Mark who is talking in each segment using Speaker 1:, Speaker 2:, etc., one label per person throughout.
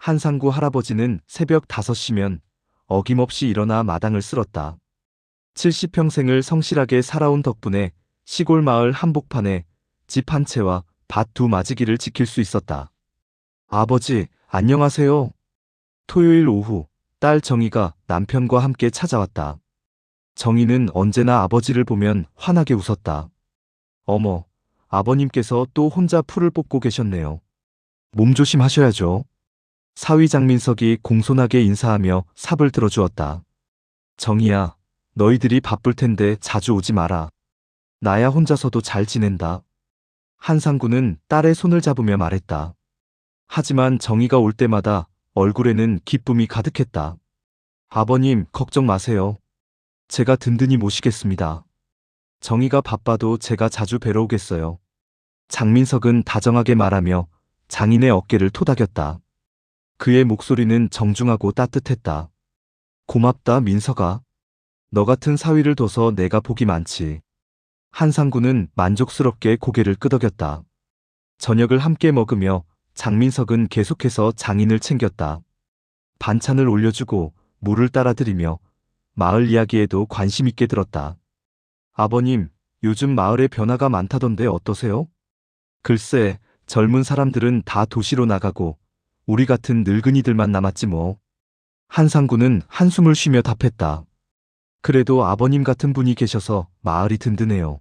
Speaker 1: 한상구 할아버지는 새벽 5시면 어김없이 일어나 마당을 쓸었다. 70평생을 성실하게 살아온 덕분에 시골 마을 한복판에 집 한 채와 밭 2마지기를 지킬 수 있었다. 아버지, 안녕하세요. 토요일 오후, 딸 정희가 남편과 함께 찾아왔다. 정희는 언제나 아버지를 보면 환하게 웃었다. 어머, 아버님께서 또 혼자 풀을 뽑고 계셨네요. 몸 조심하셔야죠. 사위 장민석이 공손하게 인사하며 삽을 들어주었다. 정희야, 너희들이 바쁠 텐데 자주 오지 마라. 나야 혼자서도 잘 지낸다. 한상구는 딸의 손을 잡으며 말했다. 하지만 정희가 올 때마다 얼굴에는 기쁨이 가득했다. 아버님, 걱정 마세요. 제가 든든히 모시겠습니다. 정희가 바빠도 제가 자주 뵈러 오겠어요. 장민석은 다정하게 말하며 장인의 어깨를 토닥였다. 그의 목소리는 정중하고 따뜻했다. 고맙다, 민석아. 너 같은 사위를 둬서 내가 복이 많지. 한상구는 만족스럽게 고개를 끄덕였다. 저녁을 함께 먹으며 장민석은 계속해서 장인을 챙겼다. 반찬을 올려주고 물을 따라드리며 마을 이야기에도 관심 있게 들었다. 아버님, 요즘 마을에 변화가 많다던데 어떠세요? 글쎄, 젊은 사람들은 다 도시로 나가고 우리 같은 늙은이들만 남았지 뭐. 한상구는 한숨을 쉬며 답했다. 그래도 아버님 같은 분이 계셔서 마을이 든든해요.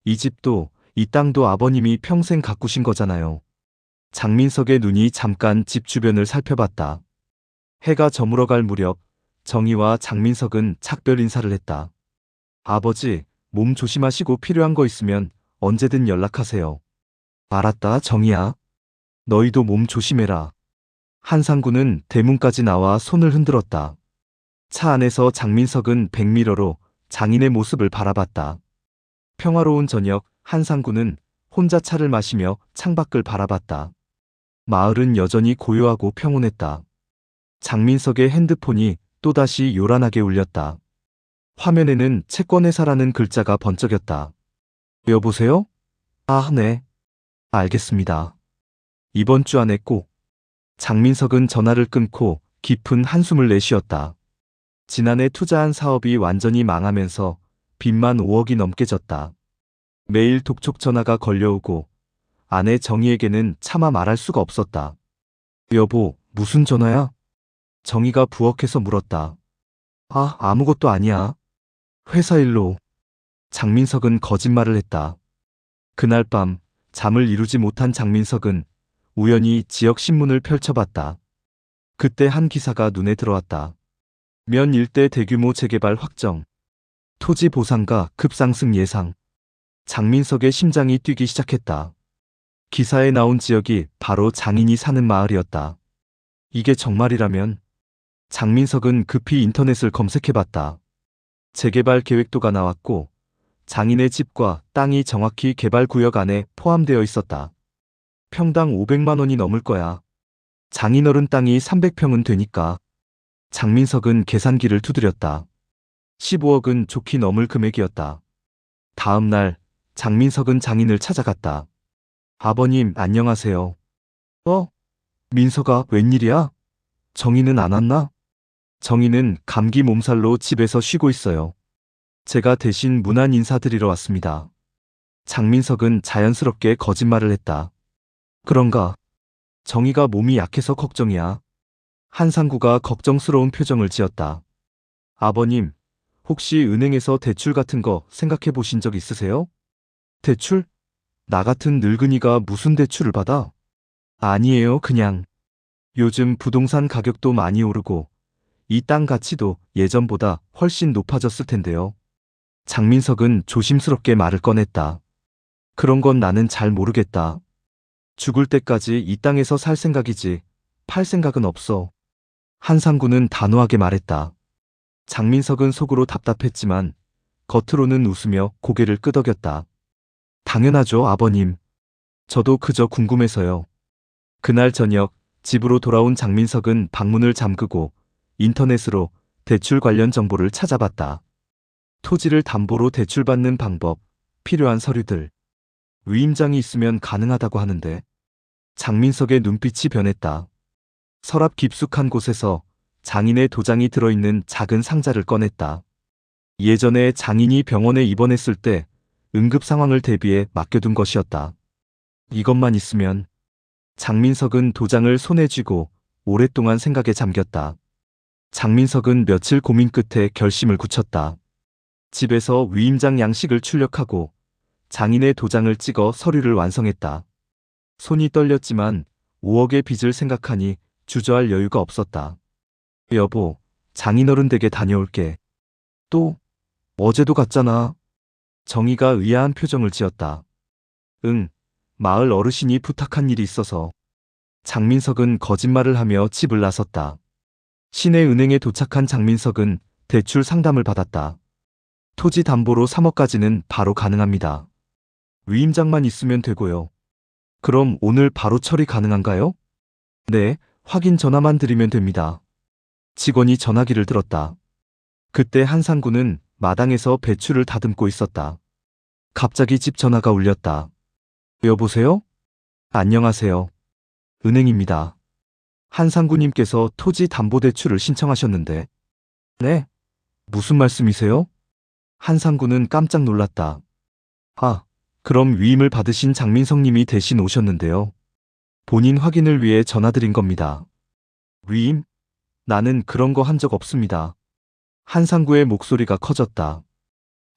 Speaker 1: 이 집도 이 땅도 아버님이 평생 가꾸신 거잖아요. 장민석의 눈이 잠깐 집 주변을 살펴봤다. 해가 저물어갈 무렵 정희와 장민석은 작별 인사를 했다. 아버지, 몸 조심하시고 필요한 거 있으면 언제든 연락하세요. 알았다, 정희야. 너희도 몸 조심해라. 한상구는 대문까지 나와 손을 흔들었다. 차 안에서 장민석은 백미러로 장인의 모습을 바라봤다. 평화로운 저녁, 한상구는 혼자 차를 마시며 창밖을 바라봤다. 마을은 여전히 고요하고 평온했다. 장민석의 핸드폰이 또다시 요란하게 울렸다. 화면에는 채권회사라는 글자가 번쩍였다. 여보세요? 아, 네. 알겠습니다. 이번 주 안에 꼭. 장민석은 전화를 끊고 깊은 한숨을 내쉬었다. 지난해 투자한 사업이 완전히 망하면서 빚만 5억이 넘게 졌다. 매일 독촉 전화가 걸려오고 아내 정희에게는 차마 말할 수가 없었다. 여보, 무슨 전화야? 정희가 부엌에서 물었다. 아, 아무것도 아니야. 회사 일로. 장민석은 거짓말을 했다. 그날 밤 잠을 이루지 못한 장민석은 우연히 지역 신문을 펼쳐봤다. 그때 한 기사가 눈에 들어왔다. 면 일대 대규모 재개발 확정. 토지 보상가 급상승 예상. 장민석의 심장이 뛰기 시작했다. 기사에 나온 지역이 바로 장인이 사는 마을이었다. 이게 정말이라면? 장민석은 급히 인터넷을 검색해봤다. 재개발 계획도가 나왔고 장인의 집과 땅이 정확히 개발구역 안에 포함되어 있었다. 평당 500만 원이 넘을 거야. 장인어른 땅이 300평은 되니까. 장민석은 계산기를 두드렸다. 15억은 좋게 넘을 금액이었다. 다음 날 장민석은 장인을 찾아갔다. 아버님, 안녕하세요. 민석아, 웬일이야? 정희는 안 왔나? 정희는 감기 몸살로 집에서 쉬고 있어요. 제가 대신 문안 인사드리러 왔습니다. 장민석은 자연스럽게 거짓말을 했다. 그런가? 정희가 몸이 약해서 걱정이야. 한상구가 걱정스러운 표정을 지었다. 아버님, 혹시 은행에서 대출 같은 거 생각해 보신 적 있으세요? 대출? 나 같은 늙은이가 무슨 대출을 받아? 아니에요, 그냥. 요즘 부동산 가격도 많이 오르고 이 땅 가치도 예전보다 훨씬 높아졌을 텐데요. 장민석은 조심스럽게 말을 꺼냈다. 그런 건 나는 잘 모르겠다. 죽을 때까지 이 땅에서 살 생각이지 팔 생각은 없어. 한상구는 단호하게 말했다. 장민석은 속으로 답답했지만 겉으로는 웃으며 고개를 끄덕였다. 당연하죠, 아버님. 저도 그저 궁금해서요. 그날 저녁 집으로 돌아온 장민석은 방문을 잠그고 인터넷으로 대출 관련 정보를 찾아봤다. 토지를 담보로 대출받는 방법, 필요한 서류들. 위임장이 있으면 가능하다고 하는데. 장민석의 눈빛이 변했다. 서랍 깊숙한 곳에서 장인의 도장이 들어있는 작은 상자를 꺼냈다. 예전에 장인이 병원에 입원했을 때 응급 상황을 대비해 맡겨둔 것이었다. 이것만 있으면. 장민석은 도장을 손에 쥐고 오랫동안 생각에 잠겼다. 장민석은 며칠 고민 끝에 결심을 굳혔다. 집에서 위임장 양식을 출력하고 장인의 도장을 찍어 서류를 완성했다. 손이 떨렸지만 5억의 빚을 생각하니 주저할 여유가 없었다. 여보, 장인어른 댁에 다녀올게. 또? 어제도 갔잖아. 정희가 의아한 표정을 지었다. 응, 마을 어르신이 부탁한 일이 있어서. 장민석은 거짓말을 하며 집을 나섰다. 시내은행에 도착한 장민석은 대출 상담을 받았다. 토지 담보로 3억까지는 바로 가능합니다. 위임장만 있으면 되고요. 그럼 오늘 바로 처리 가능한가요? 네, 확인 전화만 드리면 됩니다. 직원이 전화기를 들었다. 그때 한상구는 마당에서 배추를 다듬고 있었다. 갑자기 집 전화가 울렸다. 여보세요? 안녕하세요. 은행입니다. 한상구님께서 토지 담보대출을 신청하셨는데. 네? 무슨 말씀이세요? 한상구는 깜짝 놀랐다. 아, 그럼 위임을 받으신 장민성님이 대신 오셨는데요. 본인 확인을 위해 전화드린 겁니다. 위임? 나는 그런 거 한 적 없습니다. 한상구의 목소리가 커졌다.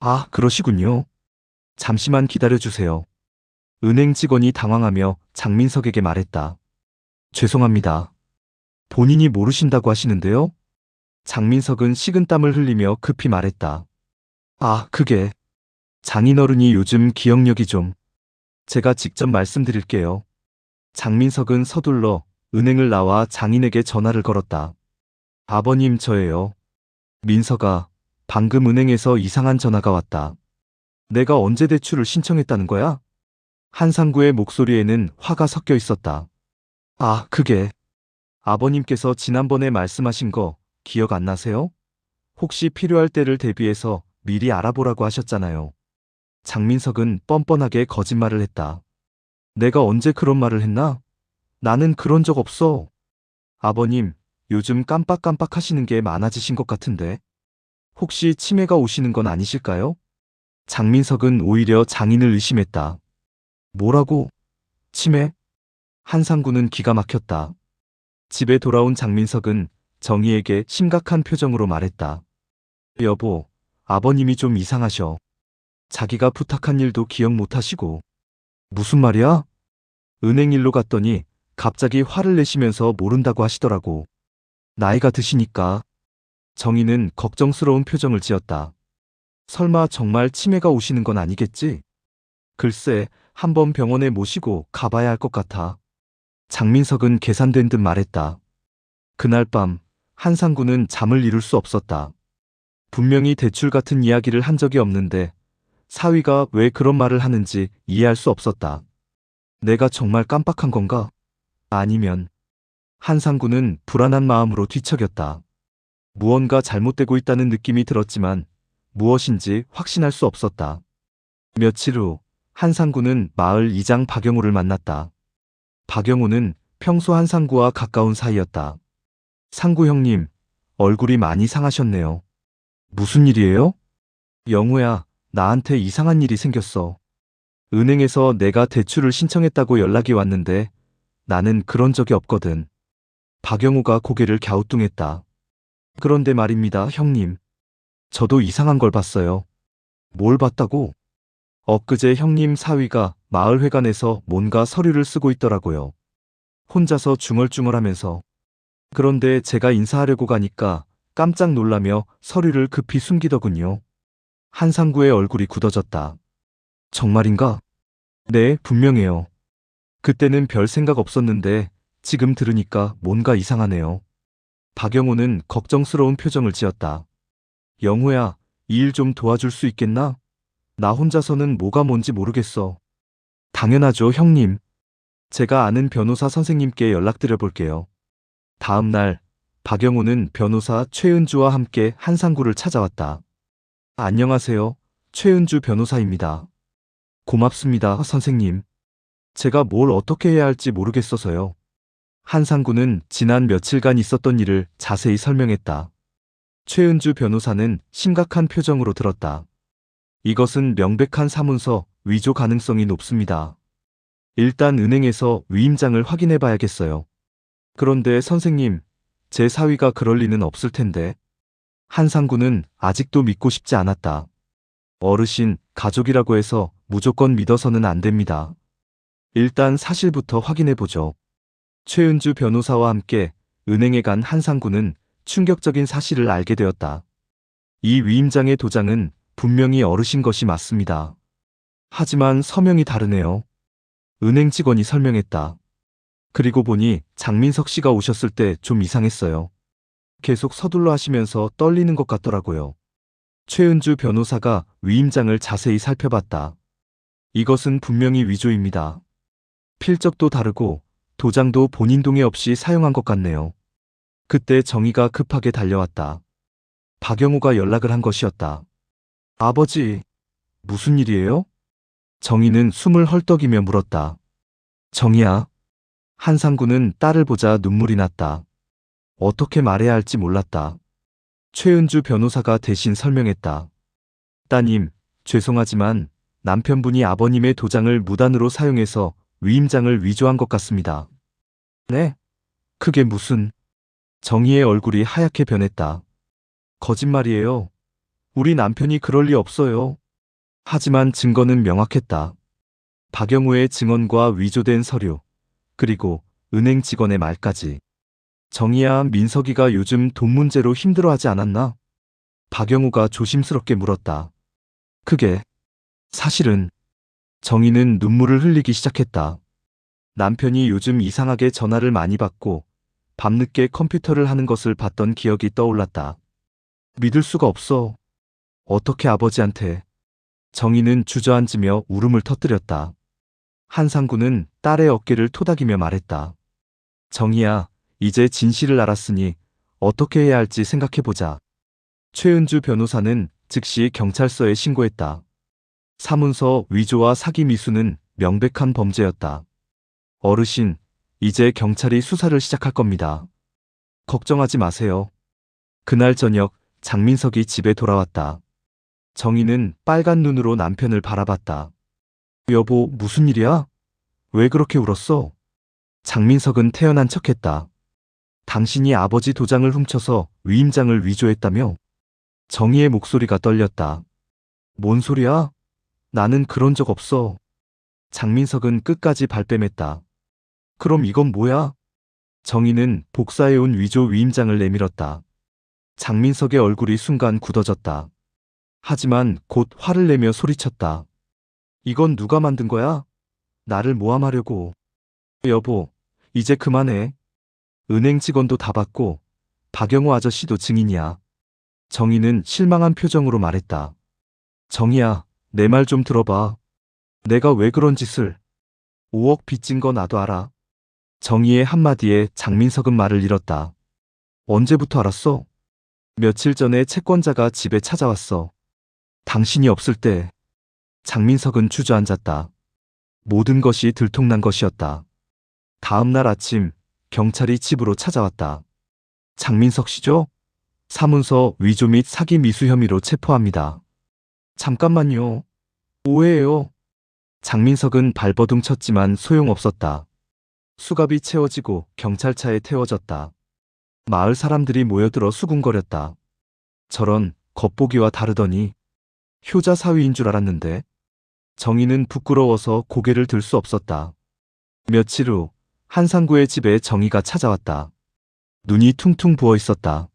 Speaker 1: 아, 그러시군요. 잠시만 기다려주세요. 은행 직원이 당황하며 장민석에게 말했다. 죄송합니다. 본인이 모르신다고 하시는데요? 장민석은 식은땀을 흘리며 급히 말했다. 아, 그게 장인어른이 요즘 기억력이 좀. 제가 직접 말씀드릴게요. 장민석은 서둘러 은행을 나와 장인에게 전화를 걸었다. 아버님, 저예요. 민석아, 방금 은행에서 이상한 전화가 왔다. 내가 언제 대출을 신청했다는 거야? 한상구의 목소리에는 화가 섞여 있었다. 아, 그게 아버님께서 지난번에 말씀하신 거 기억 안 나세요? 혹시 필요할 때를 대비해서 미리 알아보라고 하셨잖아요. 장민석은 뻔뻔하게 거짓말을 했다. 내가 언제 그런 말을 했나? 나는 그런 적 없어. 아버님, 요즘 깜빡깜빡 하시는 게 많아지신 것 같은데. 혹시 치매가 오시는 건 아니실까요? 장민석은 오히려 장인을 의심했다. 뭐라고? 치매? 한상구는 기가 막혔다. 집에 돌아온 장민석은 정희에게 심각한 표정으로 말했다. 여보, 아버님이 좀 이상하셔. 자기가 부탁한 일도 기억 못하시고. 무슨 말이야? 은행 일로 갔더니 갑자기 화를 내시면서 모른다고 하시더라고. 나이가 드시니까. 정희는 걱정스러운 표정을 지었다. 설마 정말 치매가 오시는 건 아니겠지? 글쎄, 한번 병원에 모시고 가봐야 할 것 같아. 장민석은 계산된 듯 말했다. 그날 밤 한상구는 잠을 이룰 수 없었다. 분명히 대출 같은 이야기를 한 적이 없는데 사위가 왜 그런 말을 하는지 이해할 수 없었다. 내가 정말 깜빡한 건가? 아니면. 한상구는 불안한 마음으로 뒤척였다. 무언가 잘못되고 있다는 느낌이 들었지만 무엇인지 확신할 수 없었다. 며칠 후 한상구는 마을 이장 박영호를 만났다. 박영호는 평소 한상구와 가까운 사이였다. 상구 형님, 얼굴이 많이 상하셨네요. 무슨 일이에요? 영우야, 나한테 이상한 일이 생겼어. 은행에서 내가 대출을 신청했다고 연락이 왔는데 나는 그런 적이 없거든. 박영호가 고개를 갸우뚱했다. 그런데 말입니다, 형님. 저도 이상한 걸 봤어요. 뭘 봤다고? 엊그제 형님 사위가 마을회관에서 뭔가 서류를 쓰고 있더라고요. 혼자서 중얼중얼하면서. 그런데 제가 인사하려고 가니까 깜짝 놀라며 서류를 급히 숨기더군요. 한상구의 얼굴이 굳어졌다. 정말인가? 네, 분명해요. 그때는 별 생각 없었는데 지금 들으니까 뭔가 이상하네요. 박영호는 걱정스러운 표정을 지었다. 영호야, 이 일 좀 도와줄 수 있겠나? 나 혼자서는 뭐가 뭔지 모르겠어. 당연하죠, 형님. 제가 아는 변호사 선생님께 연락드려 볼게요. 다음 날, 박영호는 변호사 최은주와 함께 한상구를 찾아왔다. 안녕하세요. 최은주 변호사입니다. 고맙습니다, 선생님. 제가 뭘 어떻게 해야 할지 모르겠어서요. 한상구는 지난 며칠간 있었던 일을 자세히 설명했다. 최은주 변호사는 심각한 표정으로 들었다. 이것은 명백한 사문서 위조 가능성이 높습니다. 일단 은행에서 위임장을 확인해 봐야겠어요. 그런데 선생님, 제 사위가 그럴 리는 없을 텐데. 한상구는 아직도 믿고 싶지 않았다. 어르신, 가족이라고 해서 무조건 믿어서는 안 됩니다. 일단 사실부터 확인해 보죠. 최은주 변호사와 함께 은행에 간 한상구는 충격적인 사실을 알게 되었다. 이 위임장의 도장은 분명히 어르신 것이 맞습니다. 하지만 서명이 다르네요. 은행 직원이 설명했다. 그리고 보니 장민석 씨가 오셨을 때 좀 이상했어요. 계속 서둘러 하시면서 떨리는 것 같더라고요. 최은주 변호사가 위임장을 자세히 살펴봤다. 이것은 분명히 위조입니다. 필적도 다르고 도장도 본인 동의 없이 사용한 것 같네요. 그때 정희가 급하게 달려왔다. 박영우가 연락을 한 것이었다. 아버지, 무슨 일이에요? 정희는 숨을 헐떡이며 물었다. 정희야. 한상구는 딸을 보자 눈물이 났다. 어떻게 말해야 할지 몰랐다. 최은주 변호사가 대신 설명했다. 따님, 죄송하지만 남편분이 아버님의 도장을 무단으로 사용해서 위임장을 위조한 것 같습니다. 네? 그게 무슨... 정희의 얼굴이 하얗게 변했다. 거짓말이에요. 우리 남편이 그럴 리 없어요. 하지만 증거는 명확했다. 박영우의 증언과 위조된 서류, 그리고 은행 직원의 말까지. 정희야, 민석이가 요즘 돈 문제로 힘들어하지 않았나? 박영우가 조심스럽게 물었다. 그게 사실은... 정희는 눈물을 흘리기 시작했다. 남편이 요즘 이상하게 전화를 많이 받고 밤늦게 컴퓨터를 하는 것을 봤던 기억이 떠올랐다. 믿을 수가 없어. 어떻게 아버지한테... 정희는 주저앉으며 울음을 터뜨렸다. 한상구는 딸의 어깨를 토닥이며 말했다. 정희야, 이제 진실을 알았으니 어떻게 해야 할지 생각해보자. 최은주 변호사는 즉시 경찰서에 신고했다. 사문서 위조와 사기 미수는 명백한 범죄였다. 어르신, 이제 경찰이 수사를 시작할 겁니다. 걱정하지 마세요. 그날 저녁 장민석이 집에 돌아왔다. 정희는 빨간 눈으로 남편을 바라봤다. 여보, 무슨 일이야? 왜 그렇게 울었어? 장민석은 태연한 척했다. 당신이 아버지 도장을 훔쳐서 위임장을 위조했다며? 정희의 목소리가 떨렸다. 뭔 소리야? 나는 그런 적 없어. 장민석은 끝까지 발뺌했다. 그럼 이건 뭐야? 정희는 복사해온 위조 위임장을 내밀었다. 장민석의 얼굴이 순간 굳어졌다. 하지만 곧 화를 내며 소리쳤다. 이건 누가 만든 거야? 나를 모함하려고. 여보, 이제 그만해. 은행 직원도 다 봤고 박영우 아저씨도 증인이야. 정희는 실망한 표정으로 말했다. 정희야, 내 말 좀 들어봐. 내가 왜 그런 짓을... 5억 빚진 거 나도 알아. 정희의 한마디에 장민석은 말을 잃었다. 언제부터 알았어? 며칠 전에 채권자가 집에 찾아왔어. 당신이 없을 때. 장민석은 주저앉았다. 모든 것이 들통난 것이었다. 다음 날 아침 경찰이 집으로 찾아왔다. 장민석 씨죠? 사문서 위조 및 사기 미수 혐의로 체포합니다. 잠깐만요. 오해예요. 장민석은 발버둥 쳤지만 소용없었다. 수갑이 채워지고 경찰차에 태워졌다. 마을 사람들이 모여들어 수군거렸다. 저런, 겉보기와 다르더니 효자 사위인 줄 알았는데. 정희는 부끄러워서 고개를 들 수 없었다. 며칠 후 한상구의 집에 정희가 찾아왔다. 눈이 퉁퉁 부어 있었다.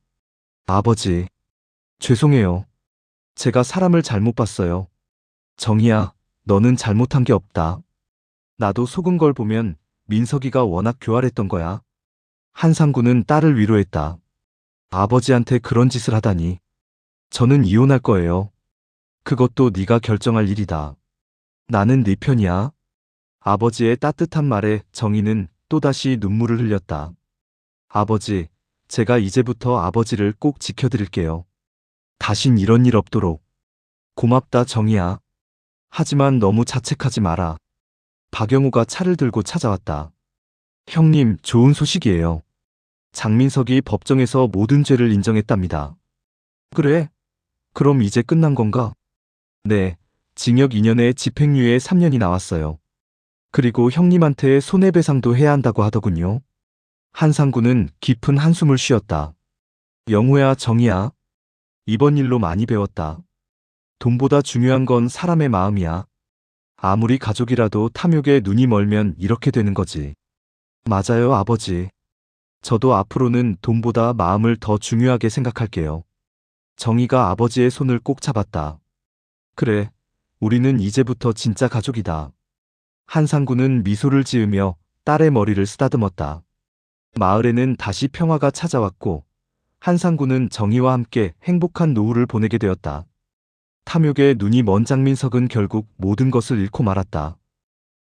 Speaker 1: 아버지, 죄송해요. 제가 사람을 잘못 봤어요. 정희야, 너는 잘못한 게 없다. 나도 속은 걸 보면 민석이가 워낙 교활했던 거야. 한상구는 딸을 위로했다. 아버지한테 그런 짓을 하다니. 저는 이혼할 거예요. 그것도 네가 결정할 일이다. 나는 네 편이야. 아버지의 따뜻한 말에 정희는 또다시 눈물을 흘렸다. 아버지, 제가 이제부터 아버지를 꼭 지켜드릴게요. 다신 이런 일 없도록. 고맙다, 정희야. 하지만 너무 자책하지 마라. 박영우가 차를 들고 찾아왔다. 형님, 좋은 소식이에요. 장민석이 법정에서 모든 죄를 인정했답니다. 그래? 그럼 이제 끝난 건가? 네, 징역 2년에 집행유예 3년이 나왔어요. 그리고 형님한테 손해배상도 해야 한다고 하더군요. 한상구는 깊은 한숨을 쉬었다. 영호야, 정희야. 이번 일로 많이 배웠다. 돈보다 중요한 건 사람의 마음이야. 아무리 가족이라도 탐욕에 눈이 멀면 이렇게 되는 거지. 맞아요, 아버지. 저도 앞으로는 돈보다 마음을 더 중요하게 생각할게요. 정희가 아버지의 손을 꼭 잡았다. 그래, 우리는 이제부터 진짜 가족이다. 한상구는 미소를 지으며 딸의 머리를 쓰다듬었다. 마을에는 다시 평화가 찾아왔고, 한상구는 정희와 함께 행복한 노후를 보내게 되었다. 탐욕에 눈이 먼 장민석은 결국 모든 것을 잃고 말았다.